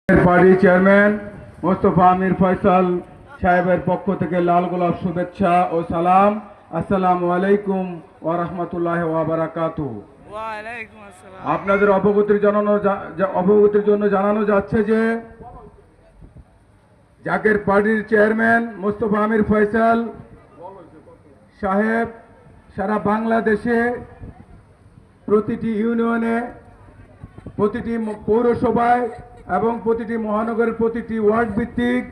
পার্টির চেয়ারম্যান মোস্তফা আমির ফয়সাল সাহেবের পক্ষ থেকে লাল গোলাপ শুভেচ্ছা ও সালাম। আসসালামু আলাইকুম ওয়া রাহমাতুল্লাহি ওয়া বারাকাতুহু। আপনাদের অবগতির জন্য জানানো যাচ্ছে যে জাকের পার্টির চেয়ারম্যান মোস্তফা আমির ফয়সাল সাহেব সারা বাংলাদেশে প্রতিটি ইউনিয়নে, প্রতিটি পৌরসভায় এবং প্রতিটি মহানগরের প্রতিটি ওয়ার্ড ভিত্তিক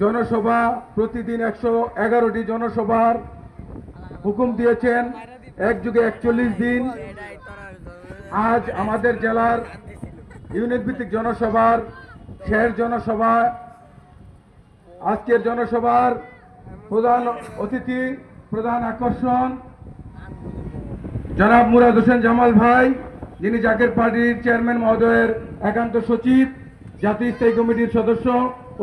জনসভা, প্রতিদিন 111টি জনসভার হুকুম দিয়েছেন। একযুগে 41 দিন। আজ আমাদের জেলার ইউনিট ভিত্তিক জনসভার শেষ জনসভা। আজকের জনসভার প্রধান অতিথি, প্রধান আকর্ষণ জনাব মুরাদ হোসেন জামাল ভাই, যিনি জাকের পার্টির চেয়ারম্যান মহোদয়ের একান্ত সচিব, জাতীয় স্থায়ী কমিটির সদস্য,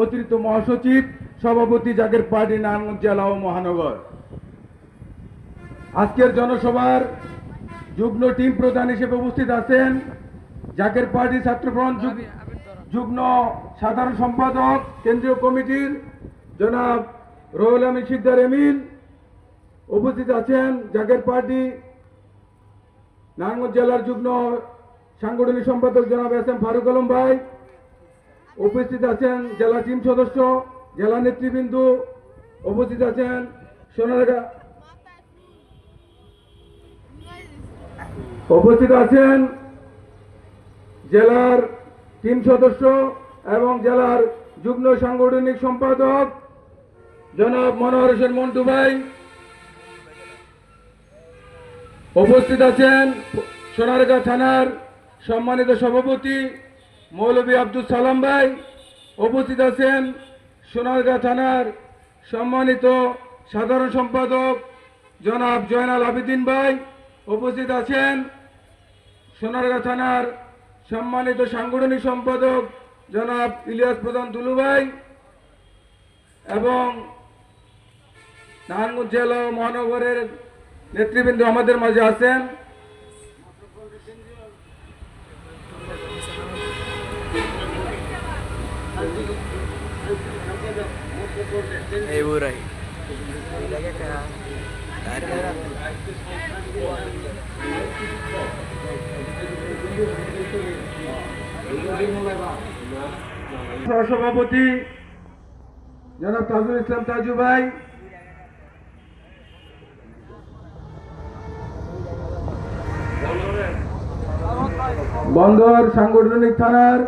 অতিরিক্ত মহাসচিব, সভাপতি জাকের পার্টি নারায়ণগঞ্জ জেলা ও মহানগর। আজকের জনসভার যুগ্ম টিম প্রধান হিসেবে উপস্থিত আছেন জাকের পার্টি ছাত্রফ্রন্ট যুগ্ম সাধারণ সম্পাদক কেন্দ্রীয় কমিটির জনাব রুহুল আমিন সিকদার এমিন। উপস্থিত আছেন জাকের পার্টি নারায়ণগঞ্জ জেলার যুগ্ম সাংগঠনিক সম্পাদক জনাব এস এম ফারুক আলম ভাই। উপস্থিত আছেন জেলা টিম সদস্য, জেলা নেতৃবৃন্দ। উপস্থিত আছেন সোনারগাঁ, উপস্থিত আছেন জেলার টিম সদস্য এবং জেলার যুগ্ম সাংগঠনিক সম্পাদক জনাব মনোহর হোসেন মন্টু ভাই। উপস্থিত আছেন সোনারগাঁ থানার সম্মানিত সভাপতি মৌলভী আব্দুল সালাম ভাই। উপস্থিত আছেন সোনারগাঁ থানার সম্মানিত সাধারণ সম্পাদক জনাব জয়নাল আবেদিন ভাই। উপস্থিত আছেন সোনারগাঁ থানার সম্মানিত সাংগঠনিক সম্পাদক জনাব ইলিয়াস প্রধান দুলু ভাই এবং নারায়ণগঞ্জ জেলা ও মহানগরের নেতৃবৃন্দ আমাদের মাঝে আছেন। সহসভাপতি জনাব তাজুল ইসলাম তাজু ভাই। বন্দর সাংগঠনিক থানার